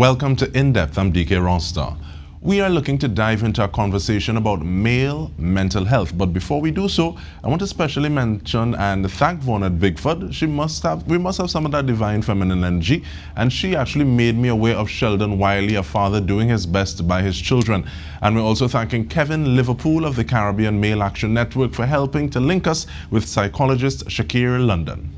Welcome to In Depth. I'm Dike Rostant. We are looking to dive into a conversation about male mental health. But before we do so, I want to specially mention and thank Vaughn at Bigford. We must have some of that divine feminine energy. And she actually made me aware of Sheldon Wylie, a father doing his best by his children. And we're also thanking Kevin Liverpool of the Caribbean Male Action Network for helping to link us with psychologist Shakir London.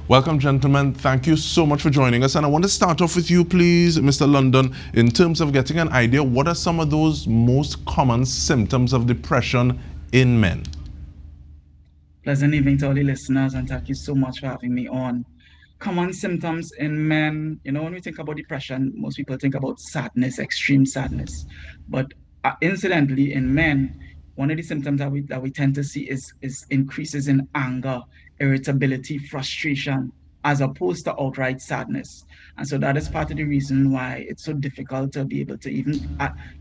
Welcome, gentlemen. Thank you so much for joining us. And I want to start off with you, please, Mr. London, in terms of getting an idea, what are some of those most common symptoms of depression in men? Pleasant evening to all the listeners, and thank you so much for having me on. Common symptoms in men, when we think about depression, most people think about sadness, extreme sadness. But incidentally, in men, one of the symptoms that we tend to see is increases in anger, irritability, frustration, as opposed to outright sadness. And so that is part of the reason why it's so difficult to be able to even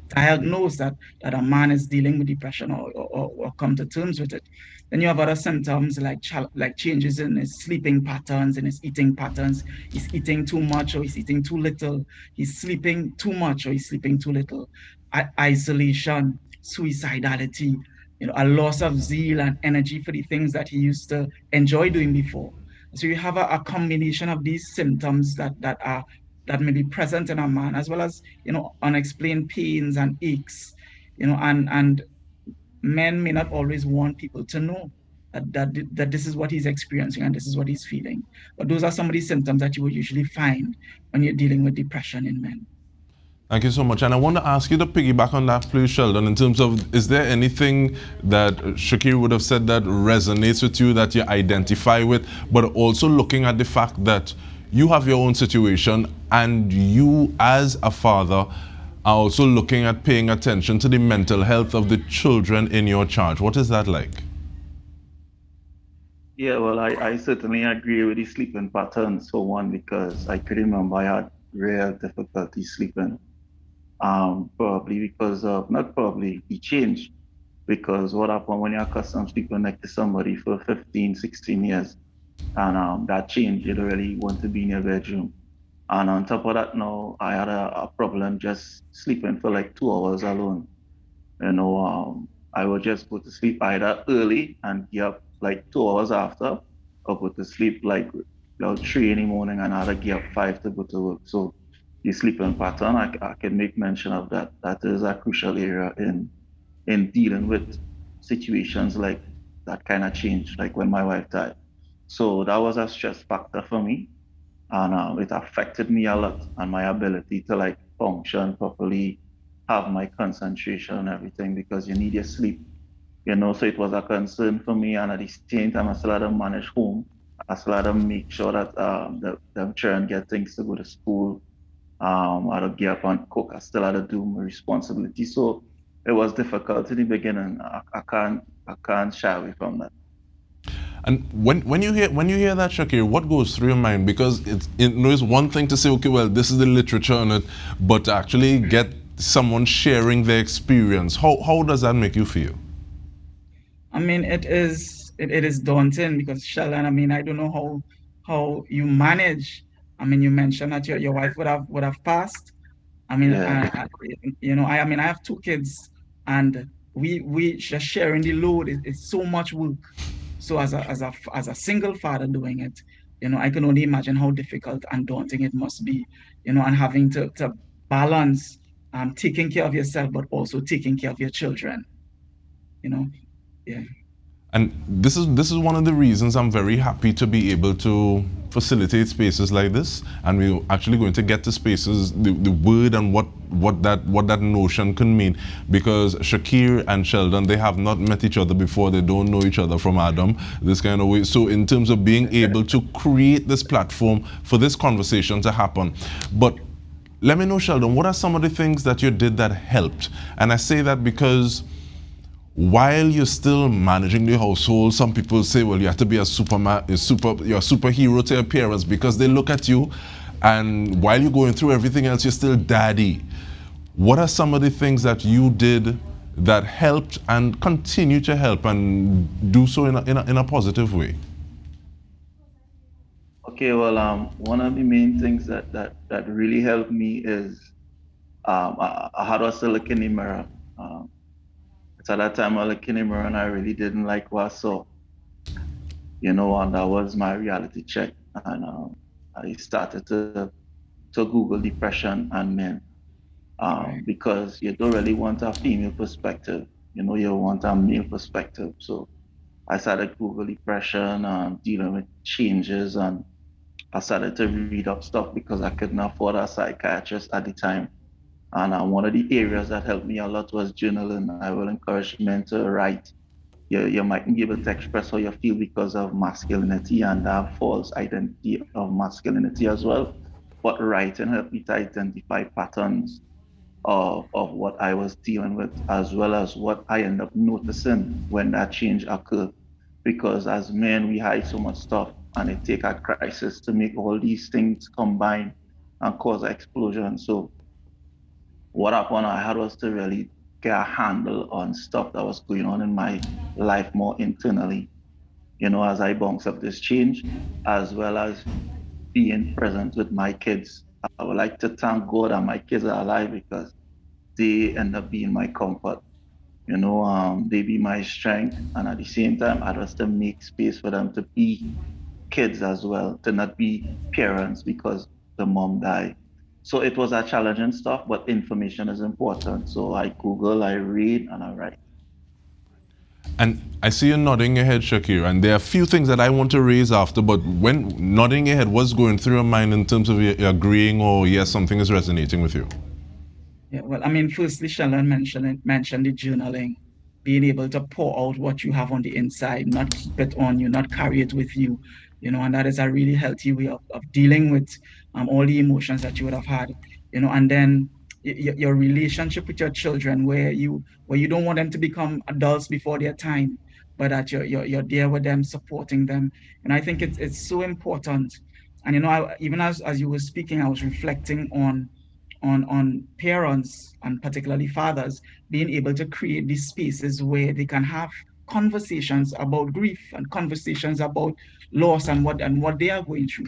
diagnose that a man is dealing with depression or come to terms with it. Then you have other symptoms like changes in his sleeping patterns, in his eating patterns. He's eating too much or he's eating too little. He's sleeping too much or he's sleeping too little. Isolation, suicidality, a loss of zeal and energy for the things that he used to enjoy doing before. So you have a combination of these symptoms that may be present in a man, as well as unexplained pains and aches, and men may not always want people to know that this is what he's experiencing and this is what he's feeling. But those are some of the symptoms that you would usually find when you're dealing with depression in men. Thank you so much. And I want to ask you to piggyback on that, please, Sheldon, in terms of, is there anything that Shakir would have said that resonates with you, that you identify with, but also looking at the fact that you have your own situation and you, as a father, are also looking at paying attention to the mental health of the children in your charge. What is that like? Yeah, well, I certainly agree with the sleeping patterns, for one, because I could remember I had real difficulty sleeping. Probably because of, not probably, he changed. Because what happened when you're accustomed to sleeping next to somebody for 15, 16 years, and that changed, you don't really want to be in your bedroom. And on top of that, now I had a problem just sleeping for like 2 hours alone. I would just go to sleep either early and get up like 2 hours after, or go to sleep like 3 in the morning and I had to get up 5 to go to work. So the sleeping pattern, I can make mention of that. That is a crucial area in dealing with situations like that kind of change, like when my wife died. So that was a stress factor for me, and it affected me a lot and my ability to function properly, have my concentration and everything, because you need your sleep. So it was a concern for me, and at the same time I still had to manage home. I still had to make sure that the children get things to go to school. I had to get up and cook. I still had to do my responsibility. So it was difficult in the beginning. I can't shy away from that. And when you hear that, Shakir, what goes through your mind? Because it's one thing to say, okay, well, this is the literature on it, but to actually get someone sharing their experience, how does that make you feel? I mean, it is daunting, because Sheldon, I don't know how you manage. You mentioned that your wife would have passed. Yeah. I have 2 kids, and we just sharing the load is so much work. So as a single father doing it, I can only imagine how difficult and daunting it must be, and having to balance taking care of yourself, but also taking care of your children. Yeah. And this is one of the reasons I'm very happy to be able to facilitate spaces like this, and we're actually going to get to spaces, the word and what that notion can mean, because Shakir and Sheldon, they have not met each other before, they don't know each other from Adam, this kind of way. So in terms of being able to create this platform for this conversation to happen. But let me know, Sheldon, what are some of the things that you did that helped? And I say that because while you're still managing the household, some people say, well, you have to be you're a superhero to your parents, because they look at you, and while you're going through everything else, you're still daddy. What are some of the things that you did that helped and continue to help and do so in a positive way? Okay, well, one of the main things that really helped me is I had us to look in the mirror. So at that time, I looked in the mirror and I really didn't like what I saw, and that was my reality check. And I started to Google depression and men Right. because you don't really want a female perspective, you want a male perspective. So I started Google depression and dealing with changes, and I started to read up stuff because I couldn't afford a psychiatrist at the time. And one of the areas that helped me a lot was journaling. I will encourage men to write. You mightn't be able to express how you feel because of masculinity and that false identity of masculinity as well. But writing helped me to identify patterns of what I was dealing with, as well as what I end up noticing when that change occurred. Because as men, we hide so much stuff, and it takes a crisis to make all these things combine and cause an explosion. So what happened I had was to really get a handle on stuff that was going on in my life more internally, as I bounce up this change, as well as being present with my kids. I would like to thank God that my kids are alive because they end up being my comfort. They be my strength, and at the same time, I just to make space for them to be kids as well, to not be parents because the mom died. So it was a challenging stuff, but information is important. So I Google, I read, and I write. And I see you nodding your head, Shakir, and there are a few things that I want to raise after, but when nodding your head, what's going through your mind in terms of you agreeing or yes, something is resonating with you? Yeah, well, I mean, firstly, Sheldon mentioned the journaling, being able to pour out what you have on the inside, not keep it on you, not carry it with you, and that is a really healthy way of dealing with all the emotions that you would have had, and then your relationship with your children, where you don't want them to become adults before their time, but that you're there with them, supporting them, and I think it's so important. And even as you were speaking, I was reflecting on parents and particularly fathers being able to create these spaces where they can have conversations about grief and conversations about loss and what they are going through.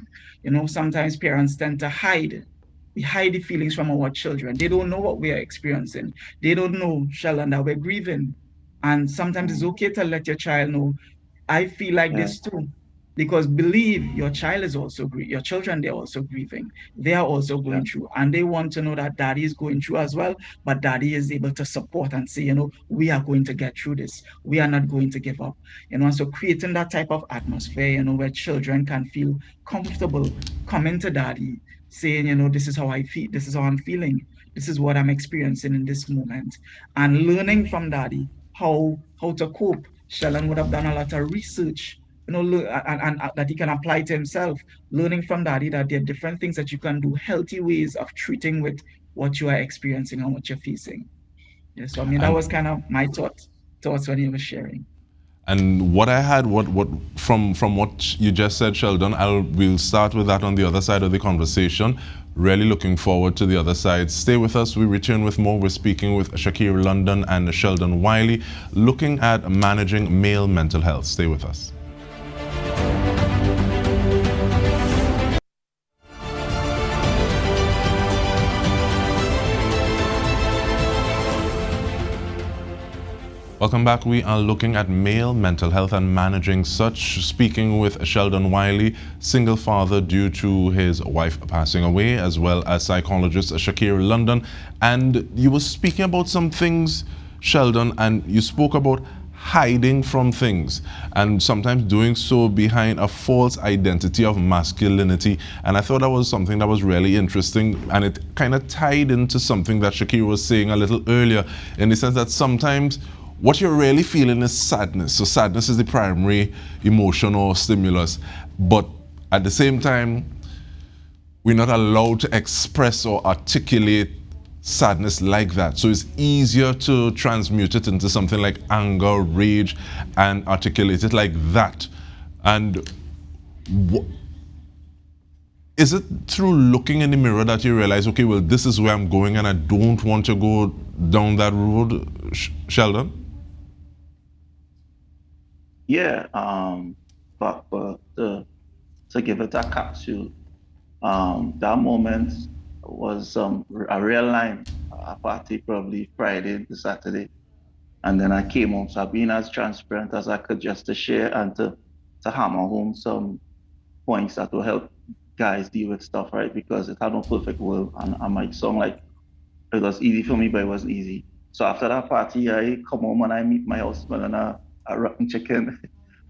Sometimes parents tend to hide. We hide the feelings from our children. They don't know what we are experiencing. They don't know, Sheldon, that we're grieving. And sometimes it's okay to let your child know, I feel like Yeah, this too. Because believe your child is also your children, they're also grieving. They are also yeah, going through. And they want to know that daddy is going through as well. But daddy is able to support and say, we are going to get through this. We are not going to give up. And so creating that type of atmosphere, where children can feel comfortable coming to daddy, saying, this is how I feel, this is how I'm feeling, this is what I'm experiencing in this moment. And learning from daddy how to cope. Sheldon would have done a lot of research, and that he can apply to himself, learning from that there are different things that you can do, healthy ways of treating with what you are experiencing and what you're facing. Yeah, so I mean, that And was kind of my thoughts when he was sharing. And what I had, what from what you just said, Sheldon, we'll start with that on the other side of the conversation. Really looking forward to the other side. Stay with us. We return with more. We're speaking with Shakir London and Sheldon Wylie, looking at managing male mental health. Stay with us. Welcome back. We are looking at male mental health and managing such, speaking with Sheldon Wylie, single father due to his wife passing away, as well as psychologist Shakir London. And you were speaking about some things, Sheldon, and you spoke about hiding from things and sometimes doing so behind a false identity of masculinity. And I thought that was something that was really interesting, and it kind of tied into something that Shakir was saying a little earlier, in the sense that sometimes what you're really feeling is sadness. So sadness is the primary emotion or stimulus. But at the same time, we're not allowed to express or articulate sadness like that. So it's easier to transmute it into something like anger, rage, and articulate it like that. And Is it through looking in the mirror that you realize, okay, well, this is where I'm going and I don't want to go down that road, Sheldon? Yeah, but to give it a capsule, that moment was a real line, a party probably Friday to Saturday. And then I came home. So I've been as transparent as I could just to share and to hammer home some points that will help guys deal with stuff, right? Because it had no perfect world. And I might sound like it was easy for me, but it wasn't easy. So after that party, I come home and I meet my house smelling a rotten chicken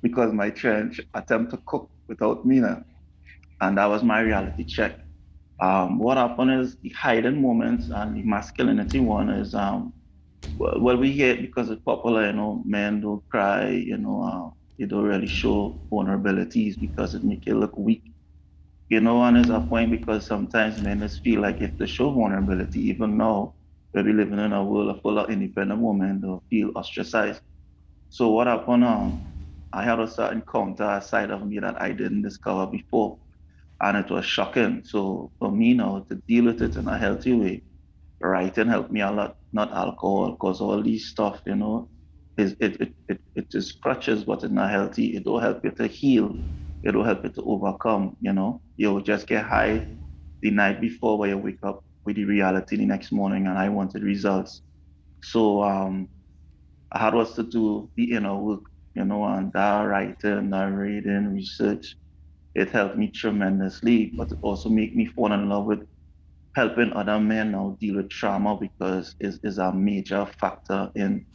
because my trench attempt to cook without me now. And that was my reality check. What happened is the hiding moments and the masculinity one is well, we hear it because it's popular, men don't cry, they don't really show vulnerabilities because it make you look weak, and it's a point because sometimes men just feel like if they show vulnerability, even now, where we living in a world full of independent women, they'll feel ostracized. So what happened, I had a certain encounter a side of me that I didn't discover before, and it was shocking. So for me now to deal with it in a healthy way, writing helped me a lot, not alcohol, because all these stuff, it just crutches, but it's not healthy. It don't help you to heal. It don't help you to overcome. You'll just get high the night before where you wake up with the reality the next morning, and I wanted results. So I had was to do the inner work, and that writing, that reading, research, it helped me tremendously, but it also made me fall in love with helping other men now deal with trauma because is a major factor in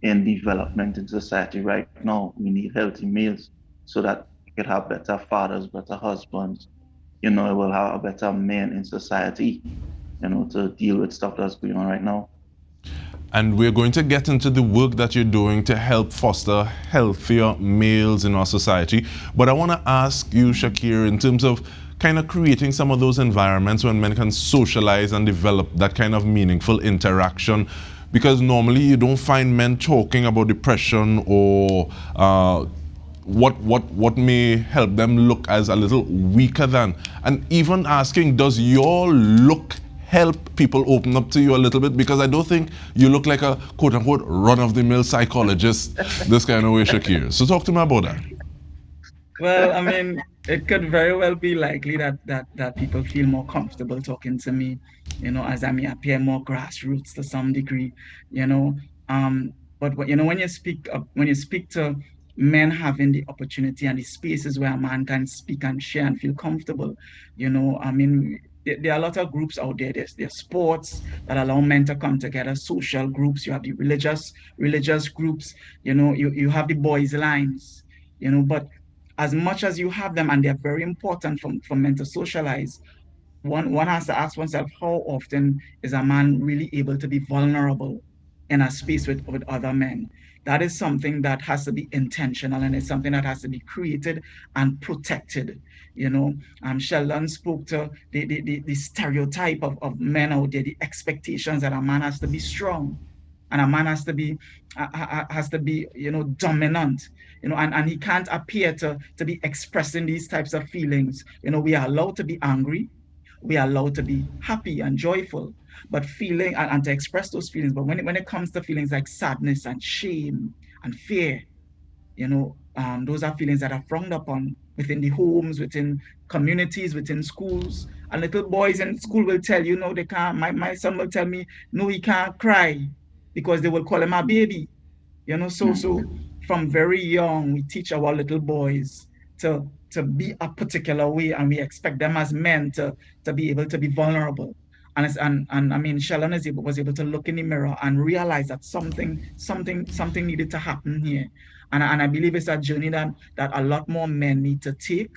development in society right now. We need healthy males so that we could have better fathers, better husbands. It will have a better men in society, to deal with stuff that's going on right now. And we're going to get into the work that you're doing to help foster healthier males in our society. But I want to ask you, Shakir, in terms of kind of creating some of those environments when men can socialize and develop that kind of meaningful interaction. Because normally you don't find men talking about depression or what may help them look as a little weaker than. And even asking, does your look help people open up to you a little bit? Because I don't think you look like a quote unquote run of the mill psychologist this kind of way, Shakir. So talk to me about that. Well, I mean, it could very well be likely that people feel more comfortable talking to me, as I may appear more grassroots to some degree, you know. But when you speak to men having the opportunity and the spaces where a man can speak and share and feel comfortable, I mean, there are a lot of groups out there. There's sports that allow men to come together, social groups. You have the religious groups. You have the boys' lines. But as much as you have them, and they're very important for men to socialize, one has to ask oneself, how often is a man really able to be vulnerable in a space with other men? That is something that has to be intentional, and it's something that has to be created and protected. Sheldon spoke to the stereotype of men out there, the expectations that a man has to be strong, and a man has to be dominant, and he can't appear to be expressing these types of feelings. We are allowed to be angry, we are allowed to be happy and joyful, but feeling and to express those feelings. But when it comes to feelings like sadness and shame and fear, those are feelings that are frowned upon within the homes, within communities, within schools. And little boys in school will tell you, no, they can't. My son will tell me, no, he can't cry because they will call him a baby. So Mm. from very young, we teach our little boys to be a particular way, and we expect them as men to be able to be vulnerable. And I mean, Sheldon was able to look in the mirror and realize that something needed to happen here. And I believe it's a journey that a lot more men need to take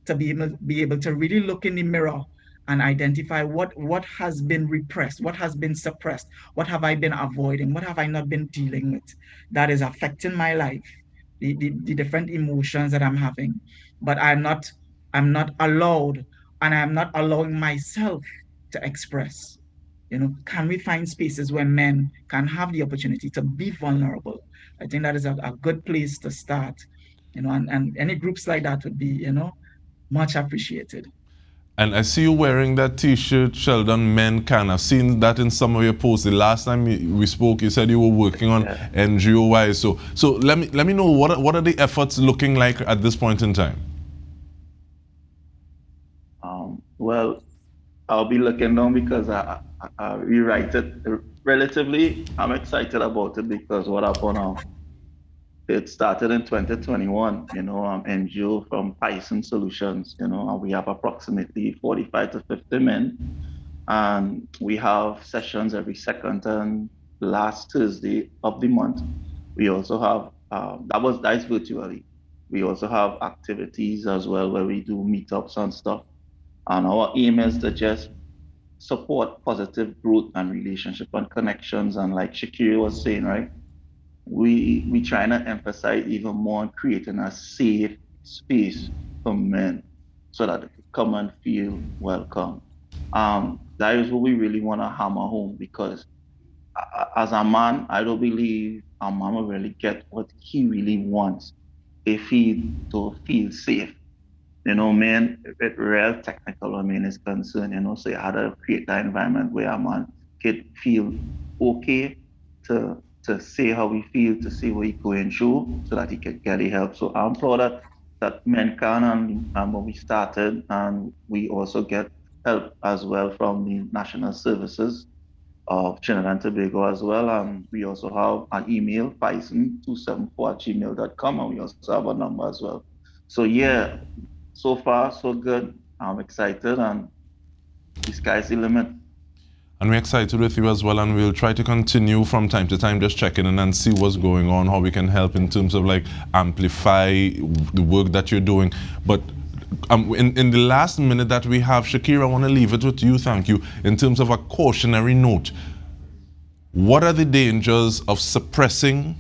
to be able to really look in the mirror and identify what has been repressed, what has been suppressed, what have I been avoiding, what have I not been dealing with that is affecting my life, the different emotions that I'm having. But I'm not allowed, and I'm not allowing myself to express. Can we find spaces where men can have the opportunity to be vulnerable? I think that is a good place to start. And any groups like that would be, much appreciated. And I see you wearing that T-shirt, Sheldon Men Can. I've seen that in some of your posts. The last time we spoke, you said you were working on NGOY. So let me know what are the efforts looking like at this point in time? Well, I'll be looking down because I rewrite it relatively. I'm excited about it because what happened it started in 2021, NGO from Python Solutions, and we have approximately 45 to 50 men. And we have sessions every second and last Thursday of the month. We also have, that is virtually. We also have activities as well where we do meetups and stuff. And our aim is to just support positive growth and relationship and connections. And like Shakir was saying, right? We trying to emphasize even more on creating a safe space for men so that they can come and feel welcome. That is what we really want to hammer home because as a man, I don't believe a man will really get what he really wants if he don't feel safe. Man, it's real technical when man is concerned, so you had to create that environment where a man could feel okay to say how we feel, to say what he's going through, so that he can get the help. So I'm proud that Men Can and when we started, and we also get help as well from the National Services of Trinidad and Tobago as well. And we also have an email, python274@gmail.com, and we also have a number as well. So yeah, so far so good. I'm excited, and the sky's the limit. And we're excited with you as well, and we'll try to continue from time to time just checking in and see what's going on, how we can help in terms of like amplify the work that you're doing. But in the last minute that we have, Shakir, I want to leave it with you, thank you, in terms of a cautionary note. What are the dangers of suppressing,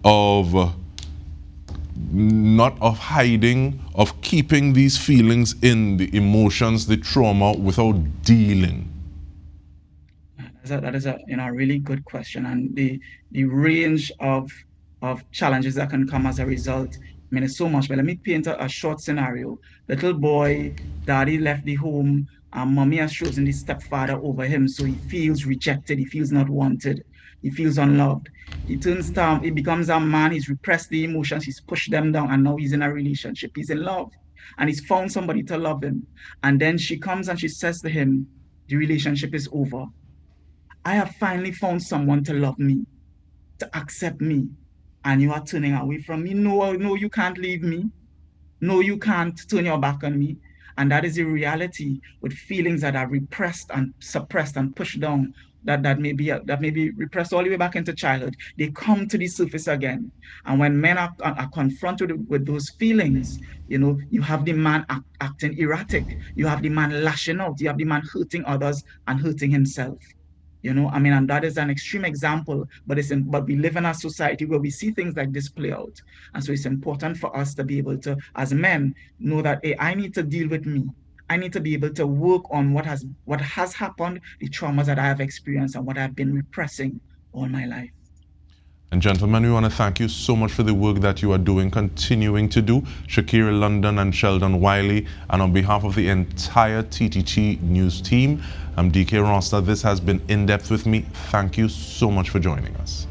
of not of hiding, of keeping these feelings in, the emotions, the trauma, without dealing? That is a really good question, and the range of challenges that can come as a result. I mean, it's so much. But let me paint a short scenario. Little boy, daddy left the home, and mommy has chosen the stepfather over him, so he feels rejected. He feels not wanted. He feels unloved. He turns down. He becomes a man. He's repressed the emotions. He's pushed them down, and now he's in a relationship. He's in love, and he's found somebody to love him. And then she comes and she says to him, "The relationship is over. I have finally found someone to love me, to accept me, and you are turning away from me. No, you can't leave me. No, you can't turn your back on me." And that is the reality with feelings that are repressed and suppressed and pushed down, that may be repressed all the way back into childhood. They come to the surface again. And when men are confronted with those feelings, you have the man acting erratic. You have the man lashing out. You have the man hurting others and hurting himself. And that is an extreme example, but we live in a society where we see things like this play out. And so it's important for us to be able to, as men, know that, hey, I need to deal with me. I need to be able to work on what has happened, the traumas that I have experienced, and what I've been repressing all my life. And gentlemen, we want to thank you so much for the work that you are doing, continuing to do. Shakir London and Sheldon Wylie, and on behalf of the entire TTT News team, I'm Dike Rostant. This has been In Depth with me. Thank you so much for joining us.